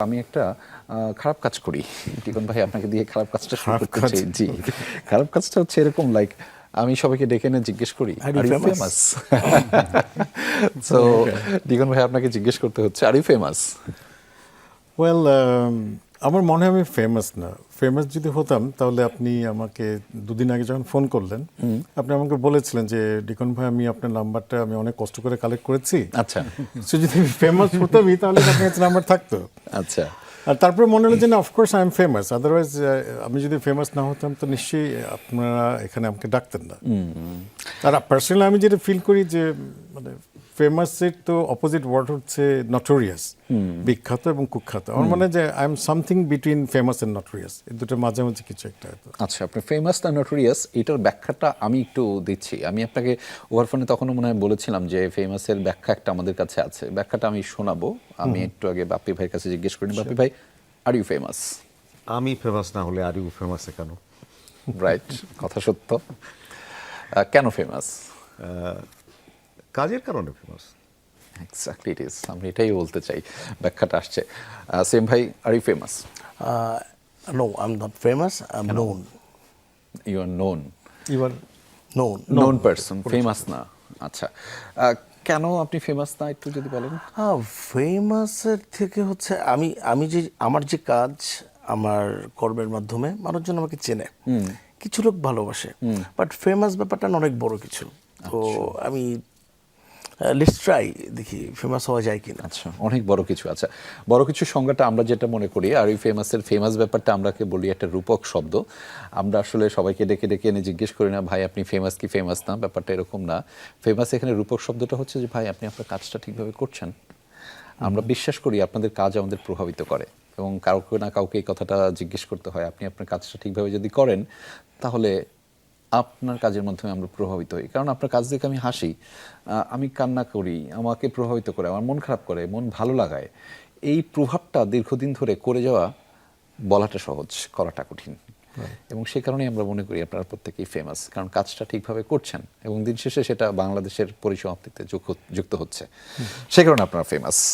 আমি একটা খারাপ কাজ করি। টিকন ভাই আপনাকে দিয়ে খারাপ কাজটা শুরু করতে চাই। জি, খারাপ কাজটা হচ্ছে এরকম লাইক আমি সবাইকে ডেকে এনে জিজ্ঞেস করি আর ইউ ফেমাস? সো টিকন ভাই আপনাকে জিজ্ঞেস করতে হচ্ছে আর ইউ ফেমাস? ওয়েল, আমার মনে হয় আমি ফেমাস না। ফেমাস যদি হতাম তাহলে আপনি আমাকে দুদিন আগে যখন ফোন করলেন আপনি আমাকে বলেছিলেন যে ডিকন ভাই আমি আপনার নাম্বারটা আমি অনেক কষ্ট করে কালেক্ট করেছি। আচ্ছা সো যদি আমি ফেমাস হতামই তাহলে আপনার কাছে নাম্বার থাকতো। আচ্ছা। আর তারপরে মনে হলো যে না, of course I am famous, otherwise আমি যদি ফেমাস না হতাম তো নিশ্চয়ই আপনারা এখানে আমাকে ডাকতেন না। আর পার্সোনালি আমি যেটা ফিল করি যে মানে ফেমাসের তো অপোজিট ওয়ার্ড হচ্ছে নটোরিয়াস, বিখ্যাত এবং কুখ্যাত। আমার মনে হয় যে I am something between famous and notorious, এই দুটোর মাঝামাঝি কিছু একটা হয়তো। আচ্ছা, আপনি ফেমাস না নটোরিয়াস এটার ব্যাখ্যাটা আমি একটু দিচ্ছি। আমি আপনাকে ওভারফোনে তখনও মনে হয় বলেছিলাম যে ফেমাসের ব্যাখ্যা একটা আমাদের কাছে আছে, ব্যাখ্যাটা আমি শোনাবো। আমি একটু আগে বাপ্পি ভাইয়ের কাছে জিজ্ঞেস করি, বাপ্পি ভাই আর ইউ ফেমাস? আমি ফেমাস না হলে আর ইউ ফেমাসে কেন? রাইট, কথা সত্য। কেন ফেমাস? কাজের কারণে ফেমাস। Exactly it is. আমি এটাই বলতে চাই, ব্যাখ্যাটা আসছে। সেম ভাই, are you famous? No, I'm not famous. I'm known. You are known. এবার Known. নোন পারসন, ফেমাস না। আচ্ছা, কেন আপনি ফেমাস না একটু যদি বলেন। ফেমাসের থেকে হচ্ছে আমি যে আমার যে কাজ আমার কর্মের মাধ্যমে মানুষজন আমাকে চেনে, কিছু লোক ভালোবাসে, বাট ফেমাস ব্যাপারটা না অনেক বড় কিছু। তো আমি লেটস ট্রাই, দেখি ফেমাস হওয়া যায় কিনা। আচ্ছা, অনেক বড় কিছু। আচ্ছা, বড় কিছু সংজ্ঞাটা আমরা যেটা মনে করি, আর এই ফেমাসের ফেমাস ব্যাপারটা আমরাকে বলি একটা রূপক শব্দ। আমরা আসলে সবাইকে ডেকে ডেকে এনে জিজ্ঞেস করি না ভাই আপনি ফেমাস কি ফেমাস না, ব্যাপারটা এরকম না। ফেমাস এখানে রূপক শব্দটা হচ্ছে যে ভাই আপনি আপনার কাজটা ঠিকভাবে করছেন। আমরা বিশ্বাস করি আপনাদের কাজ আমাদের প্রভাবিত করে, এবং কাউকে না কাউকে এই কথাটা জিজ্ঞেস করতে হয়। আপনি আপনার কাজটা ঠিকভাবে যদি করেন তাহলে আপনার কাজের মাধ্যমে আমরা প্রভাবিত হই। কারণ আপনার কাজ দেখে আমি হাসি, আমি কান্না করি, আমাকে প্রভাবিত করে, আমার মন খারাপ করে, মন ভালো লাগায়। এই প্রভাবটা দীর্ঘদিন ধরে করে যাওয়া, বলাটা সহজ, করাটা কঠিন। এবং সে কারণেই আমরা মনে করি আপনারা প্রত্যেকেই ফেমাস, কারণ কাজটা ঠিকভাবে করছেন এবং দিন শেষে সেটা বাংলাদেশের পরিসমাপ্তিতে যুক্ত হচ্ছে। সে কারণে আপনারা ফেমাস।